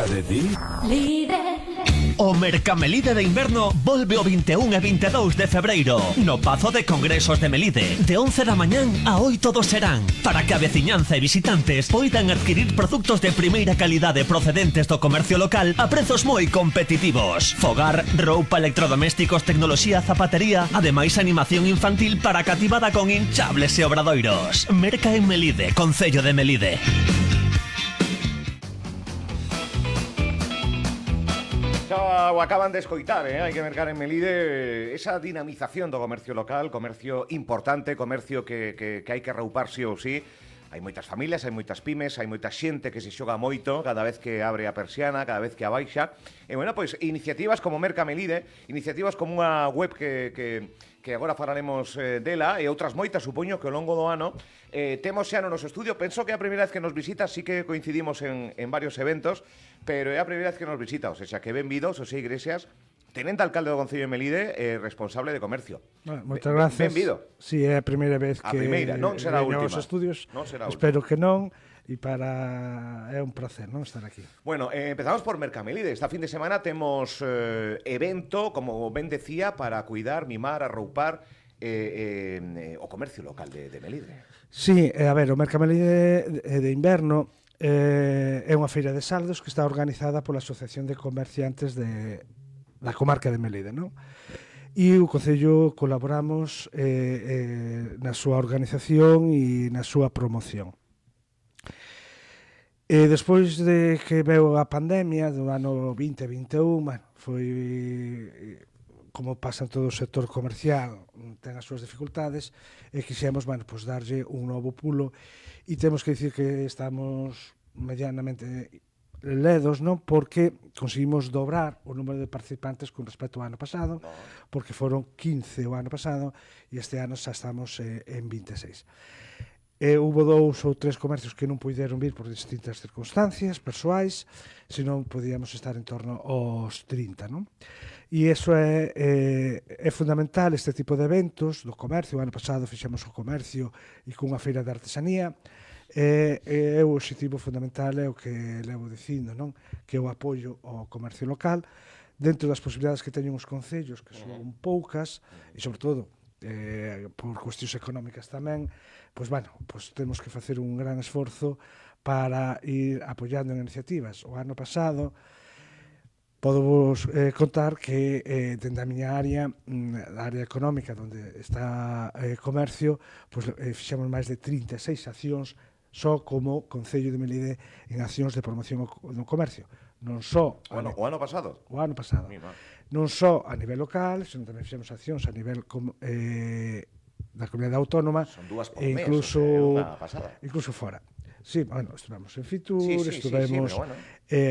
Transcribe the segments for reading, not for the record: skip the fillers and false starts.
A decir? Líder. O Mercamelide de Inverno volve o 21 e 22 de febreiro no Pazo de Congresos de Melide, de 11 da mañán a 8 do serán, para que a veciñanza e visitantes poidan adquirir produtos de primeira calidade procedentes do comercio local a prezos moi competitivos. Fogar, roupa, electrodomésticos, tecnoloxía, zapatería, ademais animación infantil para cativada con hinchables e obradoiros. Merca en Melide, Concello de Melide. Xa o acaban de escoitar, hai que mercar en Melide esa dinamización do comercio local, comercio importante, comercio que hai que reupar sí ou sí. Hai moitas familias, hai moitas pymes, hai moita xente que se xoga moito cada vez que abre a persiana, cada vez que a baixa. E, bueno, pois, iniciativas como Merca Melide, iniciativas como unha web que agora falaremos dela, e outras moitas, supoño, que ao longo do ano temos xa no noso estudio. Penso que é a primeira vez que nos visita, sí que coincidimos en varios eventos, pero é a primeira vez que nos visita, o sea, que benvido, Xosé Iglesias, tenente alcalde do Concello de Melide, responsable de comercio. Bueno, moitas gracias. Benvido. Si é a primeira vez que non será a última. aos estudios. Non será a Espero que non, e é un placer, non, estar aquí. Bueno, empezamos por Mercamelide. Esta fin de semana temos evento, como ben decía, para cuidar, mimar, arroupar o comercio local de Melide. Sí, a ver, o Mercamelide de Inverno é unha feira de saldos que está organizada pola Asociación de Comerciantes da comarca de Melide, non? E o Concello colaboramos na súa organización e na súa promoción. Despois de que veu a pandemia do ano 2021, bueno, foi como pasa en todo o sector comercial, ten as súas dificultades, e quixemos, bueno, pues darlle un novo pulo, e temos que dicir que estamos medianamente ledos, non? Porque conseguimos dobrar o número de participantes con respecto ao ano pasado, porque foron 15 o ano pasado, e este ano xa estamos en 26. Hubo 2 ou 3 comercios que non puideron vir por distintas circunstancias persoais, senón podíamos estar en torno aos 30, non? E iso é fundamental, este tipo de eventos do comercio. O ano pasado fixemos o comercio e cunha feira de artesanía. O obxectivo fundamental é o que levo dicindo, non? Que o apoio ao comercio local dentro das posibilidades que teñen os concellos, que son poucas, e sobre todo por cuestións económicas tamén, pois, bueno, pois temos que facer un gran esforzo para ir apoiando en iniciativas. O ano pasado podo vos contar que dentro da miña área, a área económica onde está comercio, pois fixemos máis de 36 accións só como Concello de Melide en accións de promoción do comercio. Non só o ano pasado. O ano pasado. Non só a nivel local, senón tamén fixemos accións a nivel da comunidade autónoma. Son 2 por mes, incluso, unha pasada. Incluso fora. Sí, bueno, estuvemos en Fitur, estuvemos, bueno.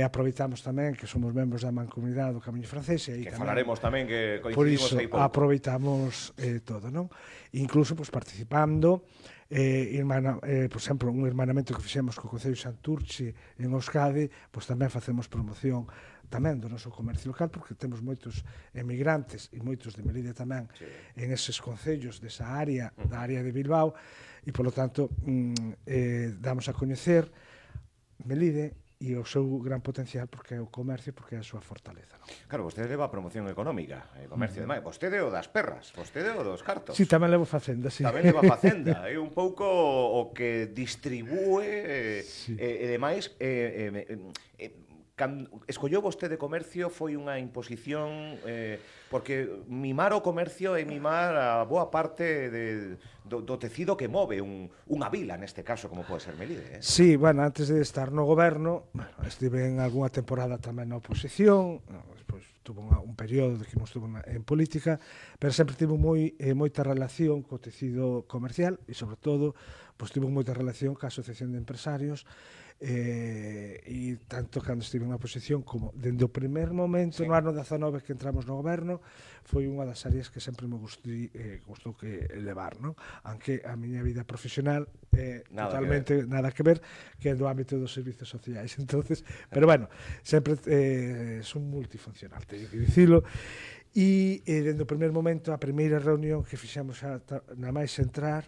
Aproveitamos tamén que somos membros da Mancomunidade do Camiño Francés, e aí que tamén, falaremos tamén que por coincidimos iso aí pouco. aproveitamos todo, non? Incluso pues, participando, por exemplo, un hermanamento que fixemos co Concello de Santurce en Euskadi, pues tamén facemos promoción tamén do noso comercio local, porque temos moitos emigrantes e moitos de Melide tamén en eses concellos desa área, da área de Bilbao, e polo tanto damos a coñecer Melide e o seu gran potencial, porque é o comercio, porque é a súa fortaleza, non? Claro, vostede leva a promoción económica, comercio demais. Vostede o das perras, vostede o dos cartos. Sí, tamén levo facenda, sí. Tamén leva facenda, é un pouco o que distribúe e demais. Escolleu vostede comercio, foi unha imposición, porque mimar o comercio é mimar a boa parte do tecido que move unha vila, neste caso, como pode ser Melide. Sí, bueno, antes de estar no goberno, estive en algunha temporada tamén na oposición, despois tuve un período que non estuve en política, pero sempre tive moita relación co tecido comercial, e sobre todo, pois tive moita relación ca Asociación de Empresarios, e tanto cando estive na oposición como dende o primer momento, no ano 19 que entramos no goberno, foi unha das áreas que sempre me gustou que levar, non? Aunque a miña vida profesional totalmente nada que ver, que é do ámbito dos servizos sociais. Entonces, pero bueno, sempre son multifuncional, teño que dicilo. E dende o primer momento, a primeira reunión que fixemos na máis entrar,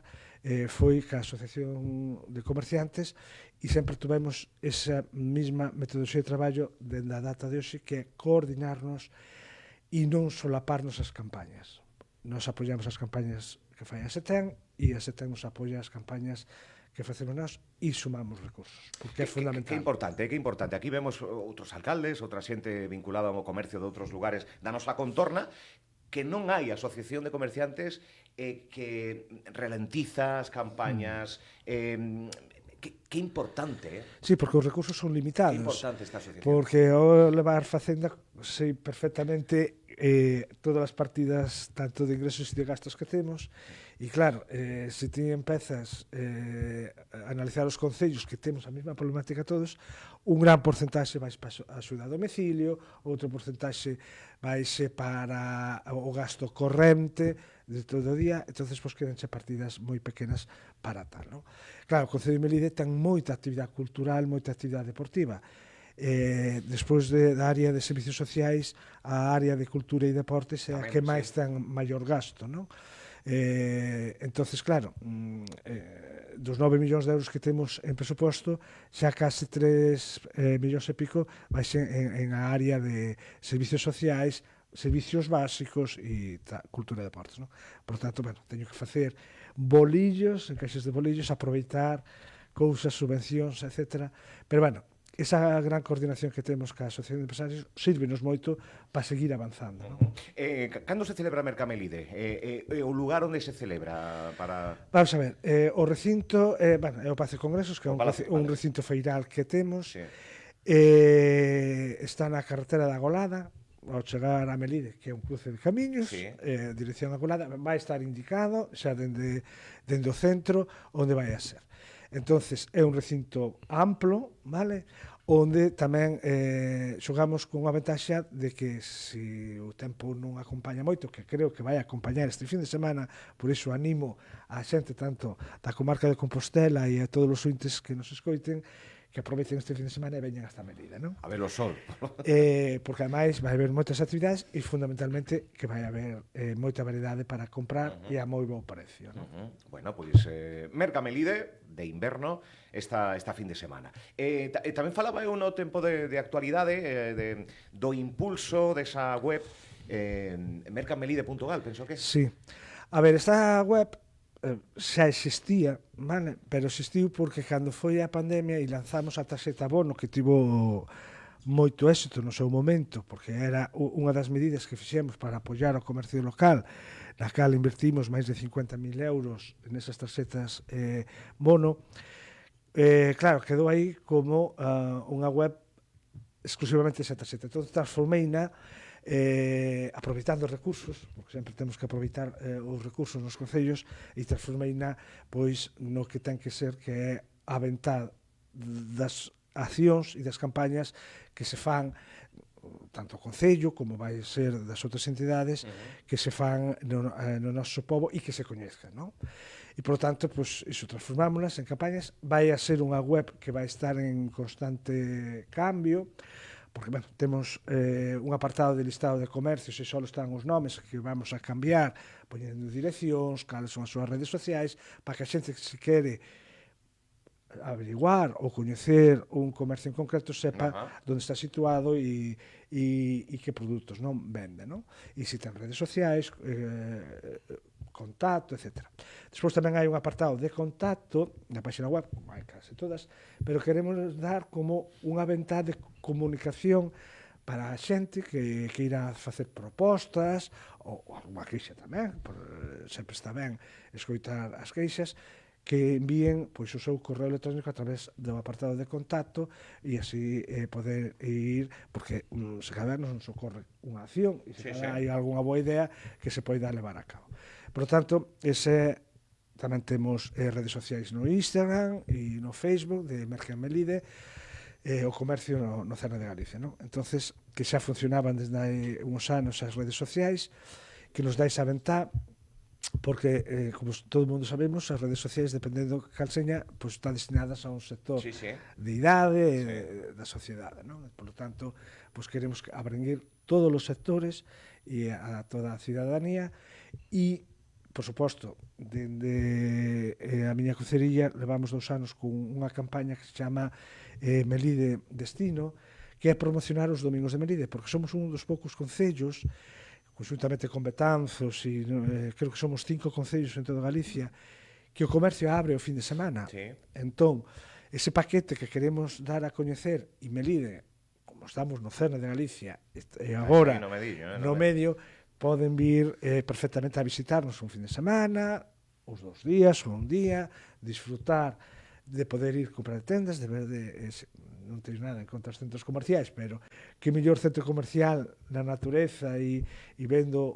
foi ca Asociación de Comerciantes e sempre tuvemos esa mesma metodoloxía de traballo dende a data de hoxe, que é coordinarnos e non solaparnos as campañas. Nos apoiamos as campañas que fai a SETEN e a SETEN nos apoia as campañas que facemos nós e sumamos recursos, porque é fundamental. Que importante. Aquí vemos outros alcaldes, outra xente vinculada ao comercio de outros lugares da nosa contorna, que non hai asociación de comerciantes que ralentiza as campañas, que importante, Sí, porque os recursos son limitados. Que importante esta asociación. Porque ao levar Facenda sei perfectamente todas as partidas tanto de ingresos e de gastos que temos, e claro, se ti empezas a analizar os concellos que temos a mesma problemática todos, un gran porcentaxe vai para a axuda a domicilio, outro porcentaxe vai para o gasto corrente de todo o día, entonces pues, quedanse partidas moi pequenas para tal, non? Claro, o Concello de Melide ten moita actividade cultural, moita actividade deportiva. Despois da área de servicios sociais, a área de cultura e deportes é a que máis ten maior gasto, non? Entonces, claro, dos 9 millóns de euros que temos en presuposto, xa case 3 millóns e pico vai ser en a área de servicios sociais, servicios básicos e cultura e deportes, non? Por tanto, bueno, teño que facer bolillos, encaixes de bolillos, aproveitar cousas, subvencións, etc. Pero, bueno, esa gran coordinación que temos ca Asociación de Empresarios sírvenos moito para seguir avanzando, non? Cando se celebra Mercamelide? O lugar onde se celebra? Vamos a ver, o recinto bueno, é o Pazo de Congresos, que é un recinto feiral que temos. Sí. Está na carretera da Golada, ao chegar a Melide, que é un cruce de camiños, Sí. Dirección a Golada, vai estar indicado xa dende o centro onde vai a ser. Entonces é un recinto amplo, vale? Onde tamén xogamos con unha ventaxa de que se o tempo non acompaña moito, que creo que vai acompañar este fin de semana, por iso animo a xente tanto da comarca de Compostela e a todos os ointes que nos escoiten que aproveiten este fin de semana e veñan hasta Melide, non? A ver o sol. Porque ademais vai haber moitas actividades e fundamentalmente que vai haber moita variedade para comprar e a moi bo precio, non? Bueno, pois Mercamelide de inverno esta fin de semana. Tamén falaba eu no tempo de actualidade do impulso desa web mercamelide.gal, penso que é. Sí. A ver, esta web xa existía, vale? Pero existiu porque cando foi a pandemia e lanzamos a tarxeta abono, que tivo moito éxito no seu momento, porque era unha das medidas que fixemos para apoiar o comercio local, na cal invertimos máis de 50.000 euros nesas tarxetas bono. Claro, quedou aí como unha web exclusivamente esa tarxeta. Entón, transformeina aproveitando os recursos, porque sempre temos que aproveitar os recursos nos concellos, e transformeina pois no que ten que ser, que é a ventá das accións e das campañas que se fan tanto o Concello como vai ser das outras entidades que se fan no noso pobo e que se coñezcan, non? E, por tanto, pues, iso transformámolas en campañas. Vai a ser unha web que vai estar en constante cambio, porque, bueno, temos un apartado de listado de comercios e só están os nomes que vamos a cambiar, poñendo direccións, cales son as súas redes sociais, para que a xente que se quere averiguar ou coñecer un comercio en concreto sepa onde está situado e que produtos non vende, non? E se ten redes sociais, contacto, etc. Despois tamén hai un apartado de contacto na página web, como hai case todas, pero queremos dar como unha ventá de comunicación para a xente que irá facer propostas ou alguma queixa tamén, sempre está ben escoitar as queixas, que envíen pois o seu correo electrónico a través do apartado de contacto e así poder ir, porque se cada vez nos ocorre unha acción e se hai algunha boa idea que se poida levar a cabo. Por lo tanto, tamén temos redes sociais no Instagram e no Facebook de Mercamelide, o comercio no Cerro de Galicia, non? Entonces, que xa funcionaban desde hai uns anos as redes sociais, que nos dá esa ventá, porque, como todo o mundo sabemos, as redes sociais, dependendo cal seña, pues, están destinadas a un sector de idade da sociedade, non? Por lo tanto, pues, queremos abranguir todos os sectores e a toda a cidadanía e por suposto, dende a miña crucería levamos 2 anos con unha campaña que se chama Melide Destino, que é promocionar os domingos de Melide, porque somos un dos poucos concellos, conjuntamente con Betanzos, e creo que somos 5 concellos en toda Galicia, que o comercio abre o fin de semana. Sí. Entón, ese paquete que queremos dar a coñecer, e Melide, como estamos no cerne de Galicia, e agora Aquí no medillo, no medio, poden vir perfectamente a visitarnos un fin de semana, os 2 días, ou un día, disfrutar de poder ir comprar tendas, de ver non teño nada en contra dos centros comerciais, pero que mellor centro comercial na natureza e vendo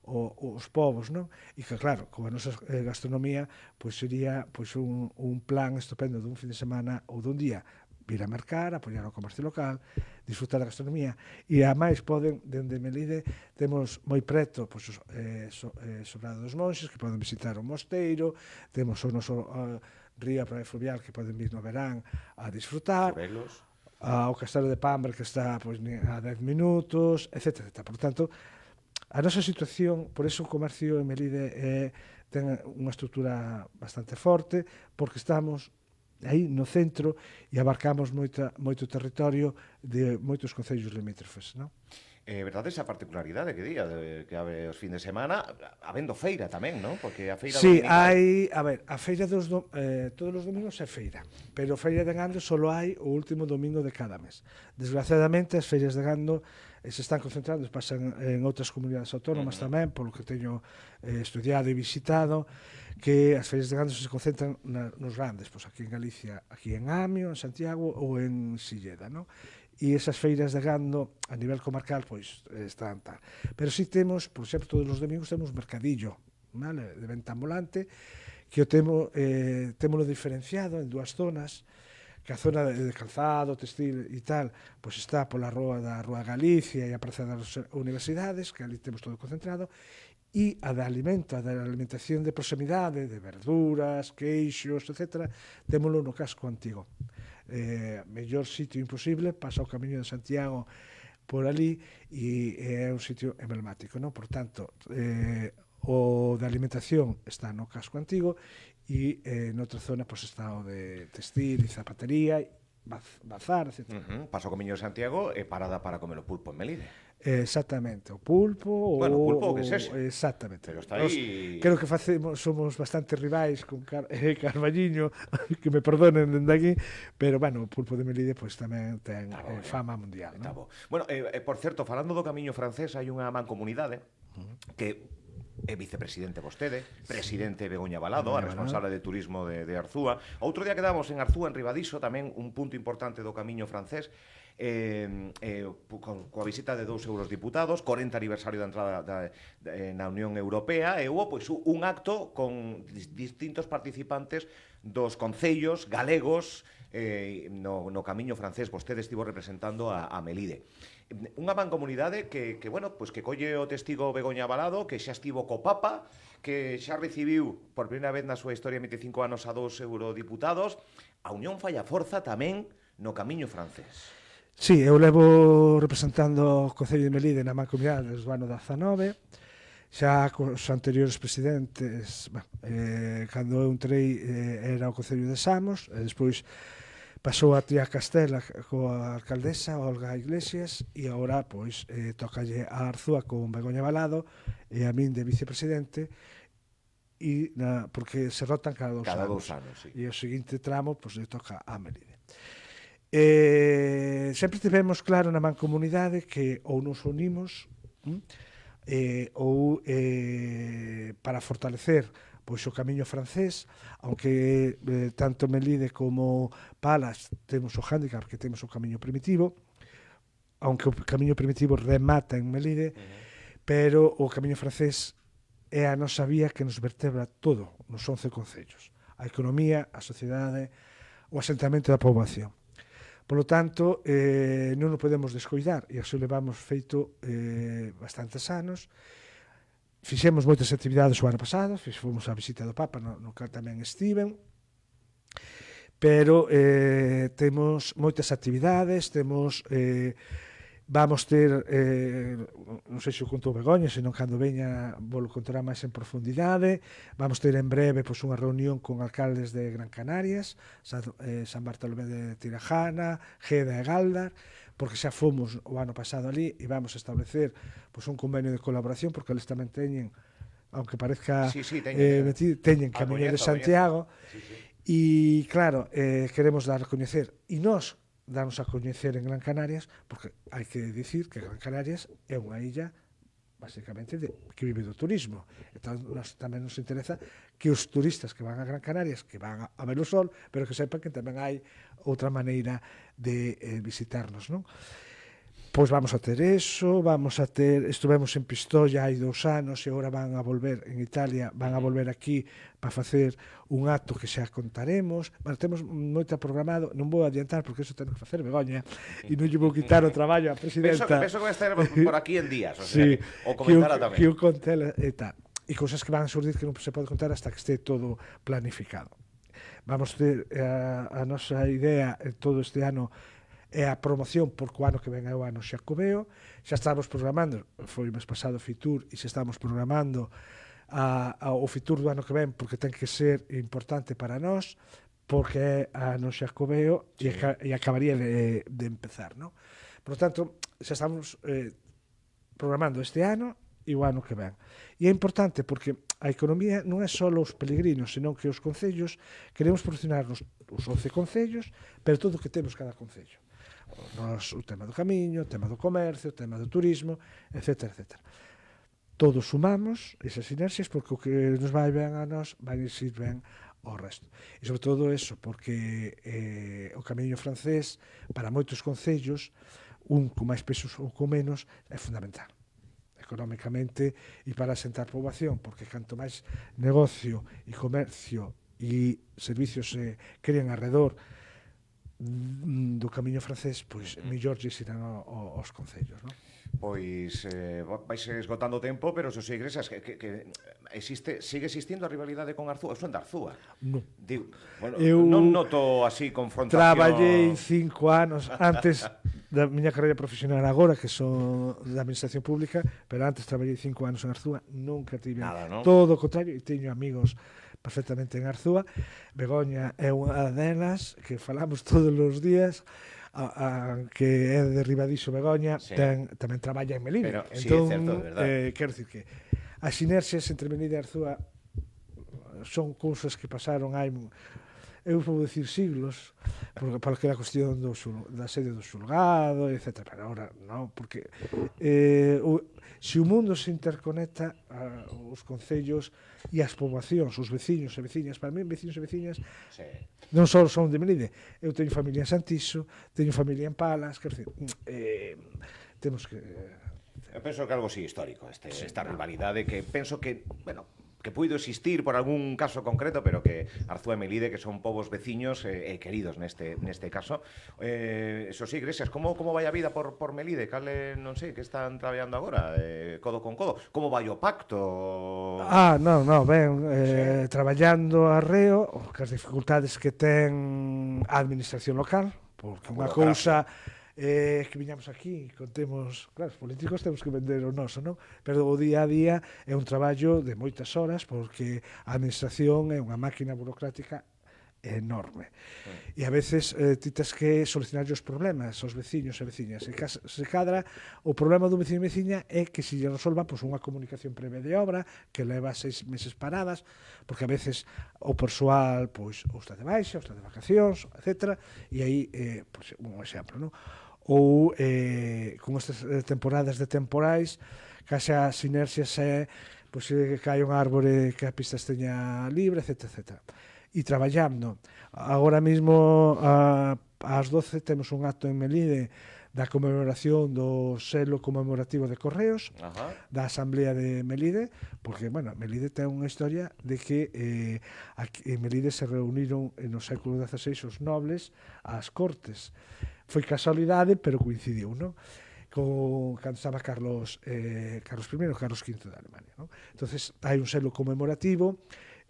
os povos, non? E que claro, con a nosa gastronomía, pois sería pois un plan estupendo dun fin de semana ou dun día vir a mercar, apoiar o comercio local, disfrutar da gastronomía, e a máis poden, dende Melide, temos moi preto pois, Sobrado dos Monxes, que poden visitar o mosteiro, temos o noso río a praia fluvial que poden vir no verán a disfrutar, Morelos. ao Castelo de Pambre que está pois, a 10 minutos, etc. Por tanto, a nosa situación, por eso o comercio en Melide ten unha estrutura bastante forte, porque estamos aí no centro e abarcamos moito territorio de moitos concellos limítrofes, non? Verdade esa particularidade que día que abre os fin de semana, habendo feira tamén, non? Porque a feira Sí, dominical... hai, a ver, a feira todos os domingos é feira, pero feira de gando só hai o último domingo de cada mes. Desgraciadamente, as feiras de gando se están concentrando, pasan en outras comunidades autónomas tamén, polo que teño estudiado e visitado, que as feiras de gando se concentran nos grandes, pois aquí en Galicia, aquí en Amio, en Santiago ou en Silleda, non? E esas feiras de gando a nivel comarcal pois están tal. Pero si temos, por exemplo, todos os domingos temos mercadillo, vale, de venta ambulante, que o témolo diferenciado en 2 zonas, que a zona de calzado, textil e tal, pois está pola Rúa Galicia e a Praza das Universidades, que ali temos todo concentrado, e a da alimentación de proximidade, de verduras, queixos, etc., témolo no casco antigo. Mellor sitio imposible, pasa o Camiño de Santiago por ali e é un sitio emblemático, non? Por tanto, o de alimentación está no casco antigo e noutra zona pois, está o de textil e zapatería, bazar, etc. Paso o Camiño de Santiago e parada para comer o pulpo en Melide. Exactamente, o pulpo Bueno, o pulpo que sexa. Exactamente. Pero está aí... Creo que somos bastante rivais con Carballiño, que me perdonen dende aquí, pero bueno, o pulpo de Melide pois tamén ten fama mundial, Está non? bo. Bueno, por certo, falando do Camiño francés, hai unha mancomunidade que é vicepresidente vostede, presidente Begoña Balado, a responsable de turismo de Arzúa. Outro día quedamos en Arzúa, en Ribadiso, tamén un punto importante do Camiño francés, coa visita de 2 eurodiputados, 40 aniversario da entrada na Unión Europea, e houve pois, un acto con distintos participantes dos concellos galegos no Camiño francés. Vostede estivo representando a Melide. Unha mancomunidade que bueno, pois que colle o testigo Begoña Balado, que xa estivo co Papa, que xa recibiu por primeira vez na súa historia 25 anos a 2 eurodiputados. A Unión fai a forza tamén no Camiño francés. Sí, eu levo representando o Concello de Melide na mancomunidade desde o ano 19, xa cos anteriores presidentes, cando eu entrei era o Concello de Samos, e despois pasou a tía Castela coa alcaldesa Olga Iglesias, e agora pois tocalle a Arzúa con Begoña Balado e a min de vicepresidente, porque se rotan cada 2 anos. Sí. E o seguinte tramo pois le toca a Melide. Sempre tivemos claro na mancomunidade que ou nos unimos ou para fortalecer pois o Camiño francés, aunque tanto Melide como Palas temos o hándicap que temos o Camiño primitivo, aunque o Camiño primitivo remata en Melide, pero o Camiño francés é a nosa vía que nos vertebra todo nos 11 concellos, a economía, a sociedade, o asentamento da poboación. Por lo tanto, non o podemos descoidar, e así levamos feito bastantes anos. Fixemos moitas actividades o ano pasado, fomos a visita do Papa, no que tamén estiven, pero temos moitas actividades, temos Vamos ter, non sei se o contou Begoña, senón cando veña volo contará máis en profundidade. Vamos ter en breve pois, unha reunión con alcaldes de Gran Canarias, San Bartolomé de Tirajana, Geda e Galdar, porque xa fomos o ano pasado ali e vamos a establecer pois, un convenio de colaboración, porque eles tamén teñen, aunque parezca teñen Camiño de Santiago, e claro, queremos dar a coñecer, e nós darnos a coñecer en Gran Canarias, porque hai que dicir que Gran Canarias é unha illa basicamente que vive do turismo. Entón, tamén nos interesa que os turistas que van a Gran Canarias, que van a ver o sol, pero que sepan que tamén hai outra maneira de visitarnos, non? Pois vamos a ter eso, estuvemos en Pistoia hai 2 anos e agora van a volver en Italia, van a volver aquí para facer un acto que xa contaremos. Bueno, temos moita programado, non vou adiantar porque eso temos que facer Begoña e non lle vou quitar o traballo á presidenta. Penso que vai estar por aquí en días, o sea, sí, o comentará tamén. Que o contela e tal. E cousas que van a surdir que non se pode contar hasta que este todo planificado. Vamos ter a nosa idea todo este ano é a promoción porque o ano que ven é o ano Xacobeo. Xa estamos programando, foi o mes pasado Fitur, e xa estamos programando o Fitur do ano que ven porque ten que ser importante para nós, porque é ano Xacobeo sí. e acabaría de empezar, non? Por lo tanto, xa estamos programando este ano e o ano que ven. E é importante porque a economía non é só os peregrinos, senón que os concellos queremos proporcionarnos os 11 concellos, pero todo o que temos cada concello. O tema do camiño, o tema do comercio, o tema do turismo, etc. Todos sumamos esas sinerxias porque o que nos vai ben a nós vai ir ben ao resto. E sobre todo eso, porque o camiño francés para moitos concellos, un con máis pesos ou con menos, é fundamental económicamente e para asentar poboación, porque canto máis negocio e comercio e servicios se crean alrededor do camiño francés, pois mellor lle irán aos concellos, non? Pois vais esgotando o tempo, pero Xosé Iglesias, que sigue existindo a rivalidade con Arzúa? Son de Arzúa? Non. Bueno, non noto así confrontación. Traballei 5 anos antes da miña carreira profesional agora, que son da administración pública, pero antes traballei 5 anos en Arzúa, nunca tive nada, ¿no? Todo o contrario, e teño amigos perfectamente en Arzúa. Begoña é unha delas que falamos todos os días, que é de Ribadixo Begoña, sí. Tamén traballa en Melide. Pero, entón, sí, é certo, de verdade. Quero dicir que as sinerxias entre Melide e Arzúa son cousas que pasaron hai, eu vou dicir siglos, porque era a cuestión da sede do xulgado, etc. Pero agora non, porque se o mundo se interconecta, os concellos e as poboacións, os veciños e veciñas, para mí, veciños e veciñas, sí. Non só son de Melide, eu teño familia en Santiso, teño familia en Palas, quer dizer, temos que... Eu penso que algo así histórico, esta rivalidade que penso que, bueno, que puido existir por algún caso concreto, pero que Arzúa e Melide, que son povos veciños e queridos neste caso. Eso sí, Iglesias, como vai a vida por Melide? Cale, non sei, que están traballando agora? Codo con codo? Como vai o pacto? Non, ben, sí. Traballando arreo, que as dificultades que ten a administración local, porque unha cousa... que viñamos aquí, contemos, claro, os políticos temos que vender o noso, non? Pero o día a día é un traballo de moitas horas porque a administración é unha máquina burocrática enorme. E a veces ti tes que solucionar os problemas aos veciños e veciñas. Se cadra, o problema do veciño e veciña é que se lle resolva pois, unha comunicación previa de obra que leva 6 meses paradas, porque a veces o persoal pois, ou está de baixa, ou está de vacacións, etc. E aí, pois, un exemplo, non? Ou con estas temporadas de temporais, case as inerxias pois, que cae unha árbore que a pista esteña libre, etc. E traballando. Agora mesmo ás 12 temos un acto en Melide da conmemoración do selo conmemorativo de Correos, da Asamblea de Melide, porque, bueno, Melide ten unha historia de que en Melide se reuniron no século XVI os nobles ás cortes. Foi casualidade, pero coincidiu, non? Cando estaba Carlos I, Carlos V de Alemania, non? Entonces, hai un selo conmemorativo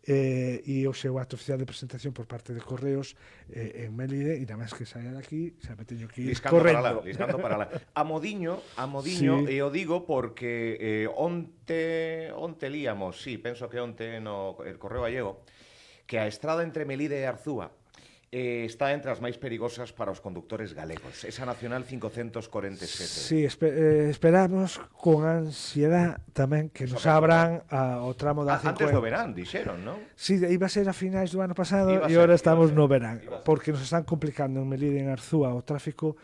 e o seu acto oficial de presentación por parte de Correos en Melide, e nada máis que saia daqui xa me teño que ir correndo. Liscando para lá. A modiño, Sí. e o digo porque onte líamos, penso que onte no el Correo Gallego, que a estrada entre Melide e Arzúa está entre as máis perigosas para os conductores galegos. Esa Nacional 547. Sí, esperamos con ansiedad tamén que nos abran o tramo da 50. Antes do verán, dixeron, non? Sí, iba a ser a finais do ano pasado Iba a e ser, agora estamos no iba a verán, ser. porque nos están complicando en Melide e en Arzúa o tráfico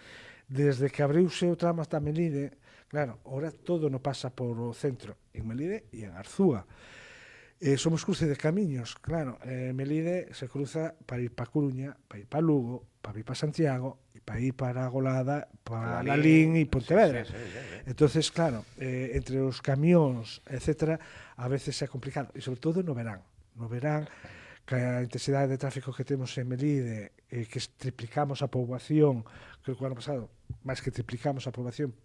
desde que abriuse o tramo hasta Melide. Claro, ahora todo no pasa por o centro, en Melide e en Arzúa. Somos cruce de camiños, claro. Melide se cruza para ir para Coruña, para ir para Lugo, para ir para Santiago, e para ir para Golada, para Lalín e Pontevedra. Sí. Entonces, claro, entre os camións, etcétera, a veces é complicado, e sobre todo no verán. No verán, que a intensidade de tráfico que temos en Melide, que triplicamos a poboación, creo que o ano pasado, máis que triplicamos a poboación,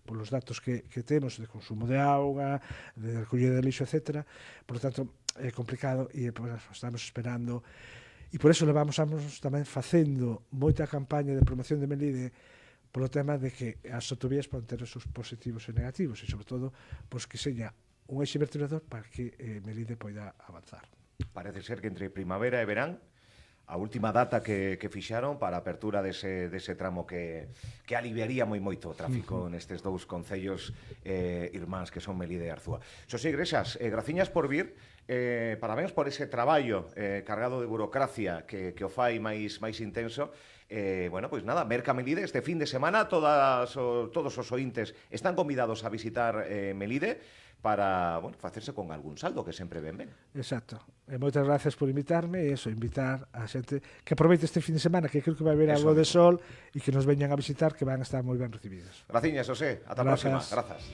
polos datos que temos de consumo de auga, de recollida de lixo, etc. Por lo tanto, é complicado e pues, estamos esperando. E por eso levamos anos tamén facendo moita campaña de promoción de Melide polo tema de que as autovías poden ter os seus positivos e negativos e, sobre todo, pues, que seña un eixe vertebrador para que Melide poida avanzar. Parece ser que entre primavera e verán a última data que fixaron para a apertura dese tramo que aliviaría moito o tráfico nestes dous concellos irmáns que son Melide e Arzúa. Xosé Igrexas, graciñas por vir, parabéns por ese traballo cargado de burocracia que o fai máis intenso. Bueno, pois nada, merca Melide este fin de semana, todos os ointes están convidados a visitar Melide para, bueno, facerse con algún saldo que sempre ben. Exacto. E moitas gracias por invitarme e invitar a xente que aproveite este fin de semana, que creo que vai haber algo de sol e que nos veñan a visitar, que van a estar moi ben recibidos. Graciñas, José. Ata a próxima. Grazas.